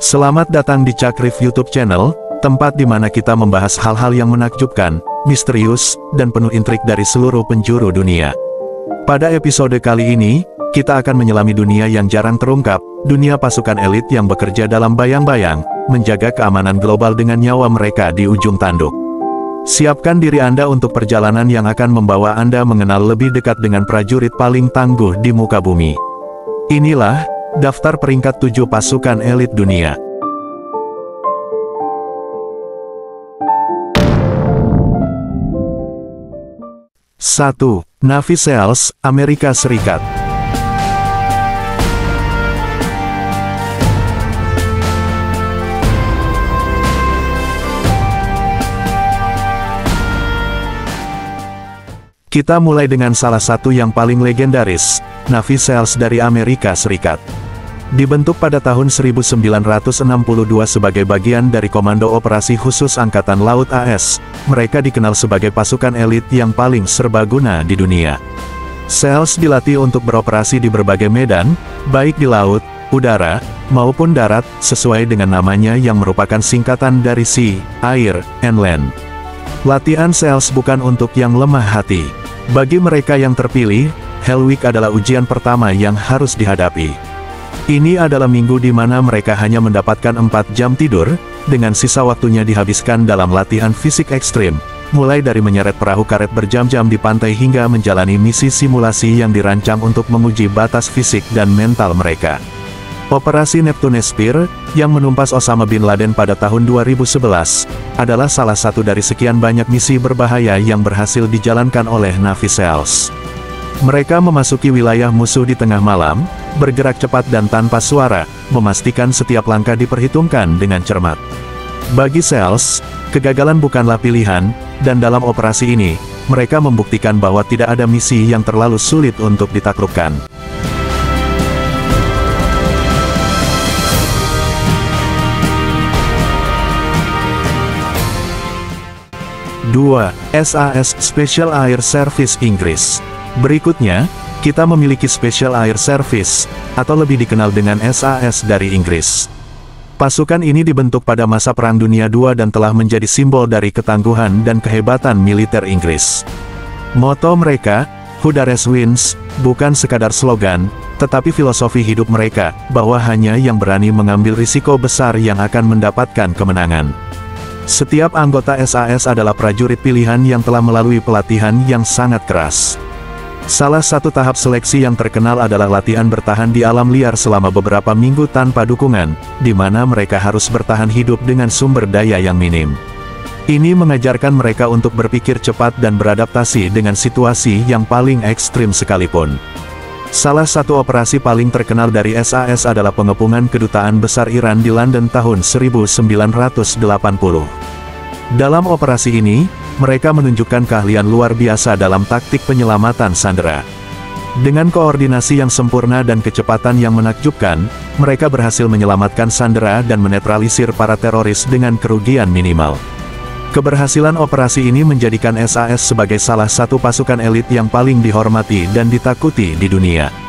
Selamat datang di Cakrif YouTube channel, tempat di mana kita membahas hal-hal yang menakjubkan, misterius, dan penuh intrik dari seluruh penjuru dunia. Pada episode kali ini, kita akan menyelami dunia yang jarang terungkap, dunia pasukan elit yang bekerja dalam bayang-bayang, menjaga keamanan global dengan nyawa mereka di ujung tanduk. Siapkan diri Anda untuk perjalanan yang akan membawa Anda mengenal lebih dekat dengan prajurit paling tangguh di muka bumi. Inilah daftar peringkat 7 pasukan elit dunia. Satu, Navy SEALs, Amerika Serikat. Kita mulai dengan salah satu yang paling legendaris, Navy SEALs dari Amerika Serikat. Dibentuk pada tahun 1962 sebagai bagian dari Komando Operasi Khusus Angkatan Laut AS, mereka dikenal sebagai pasukan elit yang paling serbaguna di dunia. SEALs dilatih untuk beroperasi di berbagai medan, baik di laut, udara, maupun darat, sesuai dengan namanya yang merupakan singkatan dari Sea, Air, and Land. Latihan SEALs bukan untuk yang lemah hati. Bagi mereka yang terpilih, Hell Week adalah ujian pertama yang harus dihadapi. Ini adalah minggu di mana mereka hanya mendapatkan 4 jam tidur, dengan sisa waktunya dihabiskan dalam latihan fisik ekstrim, mulai dari menyeret perahu karet berjam-jam di pantai hingga menjalani misi simulasi yang dirancang untuk menguji batas fisik dan mental mereka. Operasi Neptune Spear, yang menumpas Osama Bin Laden pada tahun 2011, adalah salah satu dari sekian banyak misi berbahaya yang berhasil dijalankan oleh Navy SEALs. Mereka memasuki wilayah musuh di tengah malam, bergerak cepat dan tanpa suara, memastikan setiap langkah diperhitungkan dengan cermat. Bagi SEALs, kegagalan bukanlah pilihan, dan dalam operasi ini, mereka membuktikan bahwa tidak ada misi yang terlalu sulit untuk ditaklukkan. 2. SAS Special Air Service Inggris. Berikutnya, kita memiliki Special Air Service, atau lebih dikenal dengan SAS dari Inggris. Pasukan ini dibentuk pada masa Perang Dunia II dan telah menjadi simbol dari ketangguhan dan kehebatan militer Inggris. Moto mereka, "Who dares wins," bukan sekadar slogan, tetapi filosofi hidup mereka, bahwa hanya yang berani mengambil risiko besar yang akan mendapatkan kemenangan. Setiap anggota SAS adalah prajurit pilihan yang telah melalui pelatihan yang sangat keras. Salah satu tahap seleksi yang terkenal adalah latihan bertahan di alam liar selama beberapa minggu tanpa dukungan, di mana mereka harus bertahan hidup dengan sumber daya yang minim. Ini mengajarkan mereka untuk berpikir cepat dan beradaptasi dengan situasi yang paling ekstrim sekalipun. Salah satu operasi paling terkenal dari SAS adalah pengepungan Kedutaan Besar Iran di London tahun 1980. Dalam operasi ini, mereka menunjukkan keahlian luar biasa dalam taktik penyelamatan sandera. Dengan koordinasi yang sempurna dan kecepatan yang menakjubkan, mereka berhasil menyelamatkan sandera dan menetralisir para teroris dengan kerugian minimal. Keberhasilan operasi ini menjadikan SAS sebagai salah satu pasukan elit yang paling dihormati dan ditakuti di dunia.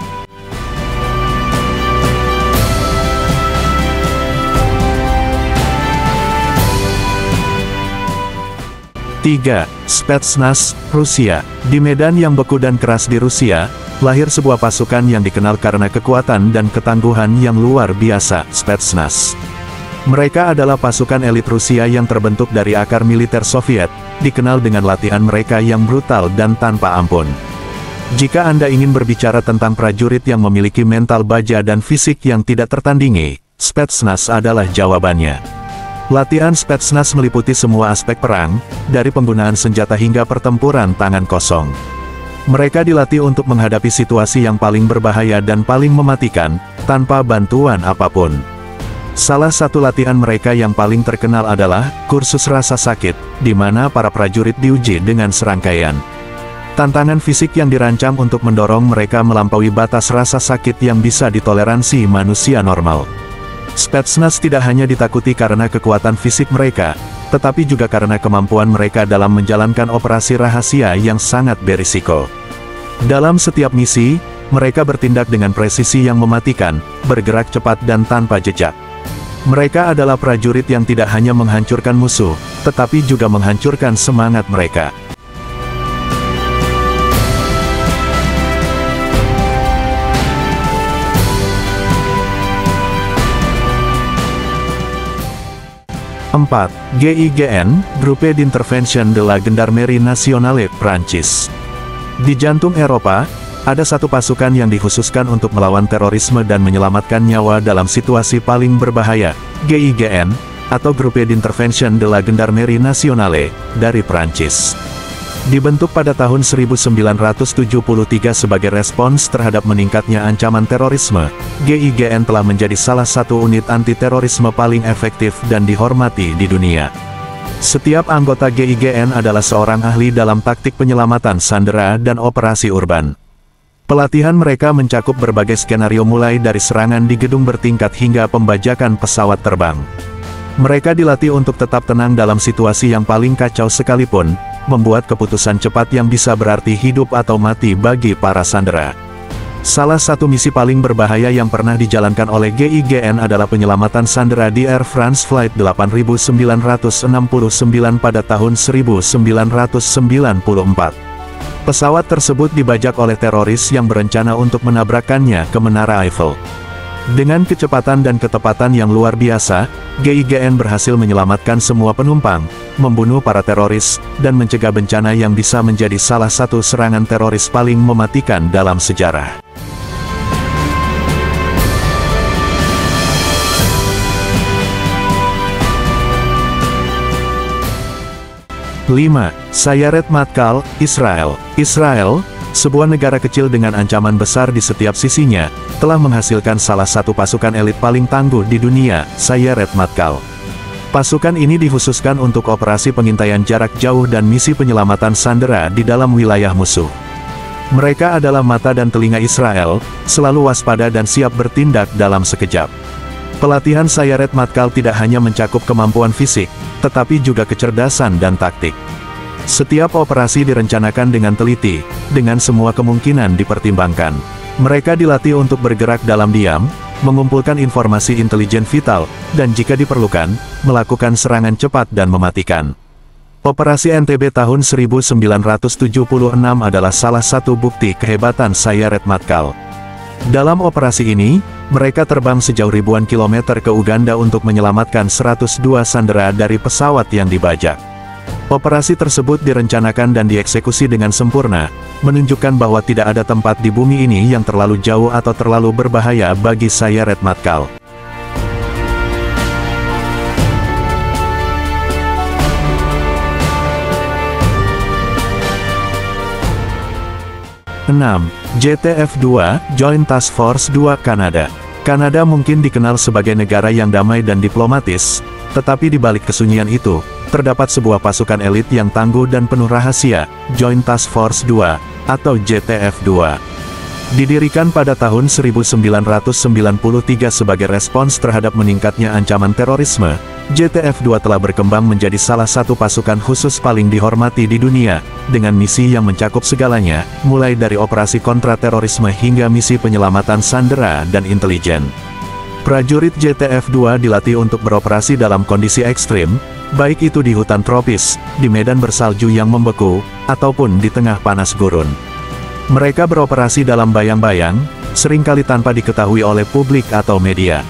Tiga, Spetsnaz, Rusia. Di medan yang beku dan keras di Rusia, lahir sebuah pasukan yang dikenal karena kekuatan dan ketangguhan yang luar biasa, Spetsnaz. Mereka adalah pasukan elit Rusia yang terbentuk dari akar militer Soviet, dikenal dengan latihan mereka yang brutal dan tanpa ampun. Jika Anda ingin berbicara tentang prajurit yang memiliki mental baja dan fisik yang tidak tertandingi, Spetsnaz adalah jawabannya. Latihan Spetsnaz meliputi semua aspek perang, dari penggunaan senjata hingga pertempuran tangan kosong. Mereka dilatih untuk menghadapi situasi yang paling berbahaya dan paling mematikan, tanpa bantuan apapun. Salah satu latihan mereka yang paling terkenal adalah kursus rasa sakit, di mana para prajurit diuji dengan serangkaian tantangan fisik yang dirancang untuk mendorong mereka melampaui batas rasa sakit yang bisa ditoleransi manusia normal. Spetsnaz tidak hanya ditakuti karena kekuatan fisik mereka, tetapi juga karena kemampuan mereka dalam menjalankan operasi rahasia yang sangat berisiko. Dalam setiap misi, mereka bertindak dengan presisi yang mematikan, bergerak cepat dan tanpa jejak. Mereka adalah prajurit yang tidak hanya menghancurkan musuh, tetapi juga menghancurkan semangat mereka. Empat, GIGN, Groupe d'Intervention de la Gendarmerie Nationale, Prancis. Di jantung Eropa, ada satu pasukan yang dikhususkan untuk melawan terorisme dan menyelamatkan nyawa dalam situasi paling berbahaya, GIGN, atau Groupe d'Intervention de la Gendarmerie Nationale, dari Prancis. Dibentuk pada tahun 1973 sebagai respons terhadap meningkatnya ancaman terorisme, GIGN telah menjadi salah satu unit anti-terorisme paling efektif dan dihormati di dunia. Setiap anggota GIGN adalah seorang ahli dalam taktik penyelamatan sandera dan operasi urban. Pelatihan mereka mencakup berbagai skenario mulai dari serangan di gedung bertingkat hingga pembajakan pesawat terbang. Mereka dilatih untuk tetap tenang dalam situasi yang paling kacau sekalipun, membuat keputusan cepat yang bisa berarti hidup atau mati bagi para sandera. Salah satu misi paling berbahaya yang pernah dijalankan oleh GIGN adalah penyelamatan sandera di Air France Flight 8969 pada tahun 1994. Pesawat tersebut dibajak oleh teroris yang berencana untuk menabrakkannya ke Menara Eiffel. Dengan kecepatan dan ketepatan yang luar biasa, GIGN berhasil menyelamatkan semua penumpang, membunuh para teroris, dan mencegah bencana yang bisa menjadi salah satu serangan teroris paling mematikan dalam sejarah. Lima, Sayeret Matkal, Israel. Israel, sebuah negara kecil dengan ancaman besar di setiap sisinya, telah menghasilkan salah satu pasukan elit paling tangguh di dunia, Sayeret Matkal. Pasukan ini dikhususkan untuk operasi pengintaian jarak jauh dan misi penyelamatan sandera di dalam wilayah musuh. Mereka adalah mata dan telinga Israel, selalu waspada dan siap bertindak dalam sekejap. Pelatihan Sayeret Matkal tidak hanya mencakup kemampuan fisik, tetapi juga kecerdasan dan taktik. Setiap operasi direncanakan dengan teliti, dengan semua kemungkinan dipertimbangkan. Mereka dilatih untuk bergerak dalam diam, mengumpulkan informasi intelijen vital, dan jika diperlukan, melakukan serangan cepat dan mematikan. Operasi NTB tahun 1976 adalah salah satu bukti kehebatan Sayeret Matkal. Dalam operasi ini, mereka terbang sejauh ribuan kilometer ke Uganda untuk menyelamatkan 102 sandera dari pesawat yang dibajak. Operasi tersebut direncanakan dan dieksekusi dengan sempurna, menunjukkan bahwa tidak ada tempat di bumi ini yang terlalu jauh atau terlalu berbahaya bagi Sayeret Matkal. Enam, JTF-2, Joint Task Force 2 Kanada. Kanada mungkin dikenal sebagai negara yang damai dan diplomatis, tetapi di balik kesunyian itu, terdapat sebuah pasukan elit yang tangguh dan penuh rahasia, Joint Task Force 2, atau JTF-2. Didirikan pada tahun 1993 sebagai respons terhadap meningkatnya ancaman terorisme, JTF-2 telah berkembang menjadi salah satu pasukan khusus paling dihormati di dunia, dengan misi yang mencakup segalanya, mulai dari operasi kontraterorisme hingga misi penyelamatan sandera dan intelijen. Prajurit JTF-2 dilatih untuk beroperasi dalam kondisi ekstrim, baik itu di hutan tropis, di medan bersalju yang membeku, ataupun di tengah panas gurun. Mereka beroperasi dalam bayang-bayang, seringkali tanpa diketahui oleh publik atau media.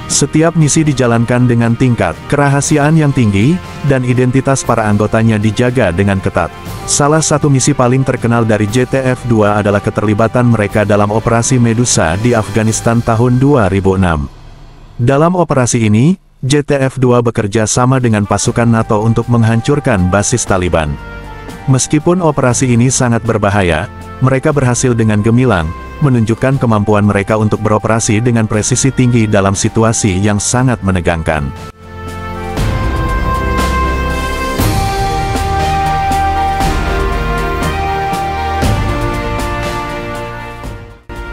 Setiap misi dijalankan dengan tingkat kerahasiaan yang tinggi, dan identitas para anggotanya dijaga dengan ketat. Salah satu misi paling terkenal dari JTF-2 adalah keterlibatan mereka dalam operasi Medusa di Afghanistan tahun 2006. Dalam operasi ini, JTF-2 bekerja sama dengan pasukan NATO untuk menghancurkan basis Taliban. Meskipun operasi ini sangat berbahaya, mereka berhasil dengan gemilang, menunjukkan kemampuan mereka untuk beroperasi dengan presisi tinggi dalam situasi yang sangat menegangkan.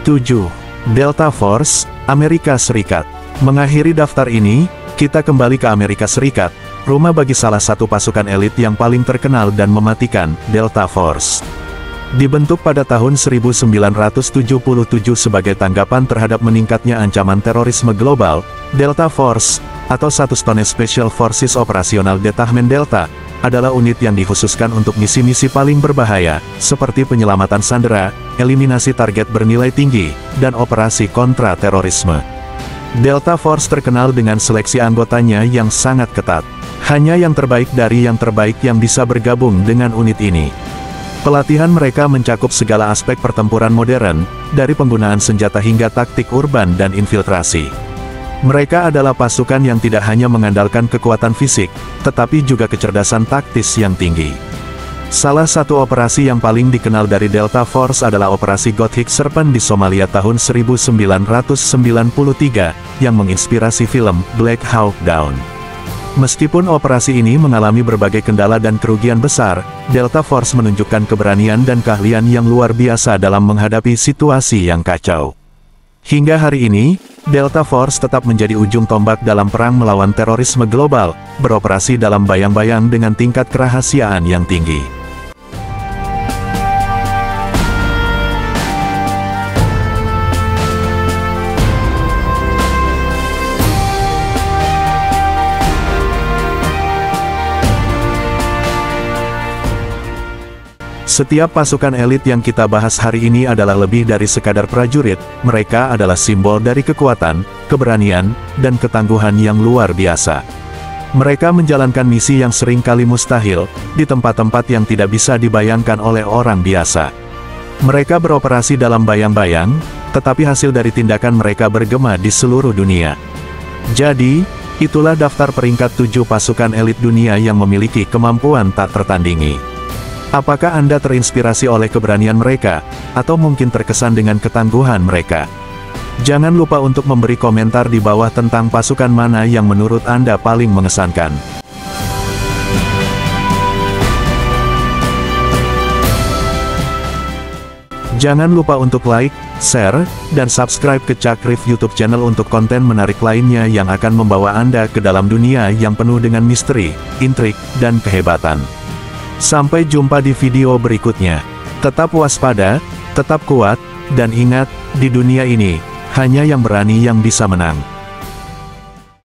Tujuh, Delta Force, Amerika Serikat. Mengakhiri daftar ini, kita kembali ke Amerika Serikat, rumah bagi salah satu pasukan elit yang paling terkenal dan mematikan, Delta Force. Dibentuk pada tahun 1977 sebagai tanggapan terhadap meningkatnya ancaman terorisme global, Delta Force, atau 1 Stone Special Forces Operational Detachment Delta, adalah unit yang dikhususkan untuk misi-misi paling berbahaya, seperti penyelamatan sandera, eliminasi target bernilai tinggi, dan operasi kontra terorisme. Delta Force terkenal dengan seleksi anggotanya yang sangat ketat. Hanya yang terbaik dari yang terbaik yang bisa bergabung dengan unit ini. Pelatihan mereka mencakup segala aspek pertempuran modern, dari penggunaan senjata hingga taktik urban dan infiltrasi. Mereka adalah pasukan yang tidak hanya mengandalkan kekuatan fisik, tetapi juga kecerdasan taktis yang tinggi. Salah satu operasi yang paling dikenal dari Delta Force adalah Operasi Gothic Serpent di Somalia tahun 1993, yang menginspirasi film Black Hawk Down. Meskipun operasi ini mengalami berbagai kendala dan kerugian besar, Delta Force menunjukkan keberanian dan keahlian yang luar biasa dalam menghadapi situasi yang kacau. Hingga hari ini, Delta Force tetap menjadi ujung tombak dalam perang melawan terorisme global, beroperasi dalam bayang-bayang dengan tingkat kerahasiaan yang tinggi. Setiap pasukan elit yang kita bahas hari ini adalah lebih dari sekadar prajurit, mereka adalah simbol dari kekuatan, keberanian, dan ketangguhan yang luar biasa. Mereka menjalankan misi yang seringkali mustahil, di tempat-tempat yang tidak bisa dibayangkan oleh orang biasa. Mereka beroperasi dalam bayang-bayang, tetapi hasil dari tindakan mereka bergema di seluruh dunia. Jadi, itulah daftar peringkat 7 pasukan elit dunia yang memiliki kemampuan tak tertandingi. Apakah Anda terinspirasi oleh keberanian mereka, atau mungkin terkesan dengan ketangguhan mereka? Jangan lupa untuk memberi komentar di bawah tentang pasukan mana yang menurut Anda paling mengesankan. Jangan lupa untuk like, share, dan subscribe ke Cakrif YouTube channel untuk konten menarik lainnya yang akan membawa Anda ke dalam dunia yang penuh dengan misteri, intrik, dan kehebatan. Sampai jumpa di video berikutnya. Tetap waspada, tetap kuat, dan ingat, di dunia ini, hanya yang berani yang bisa menang.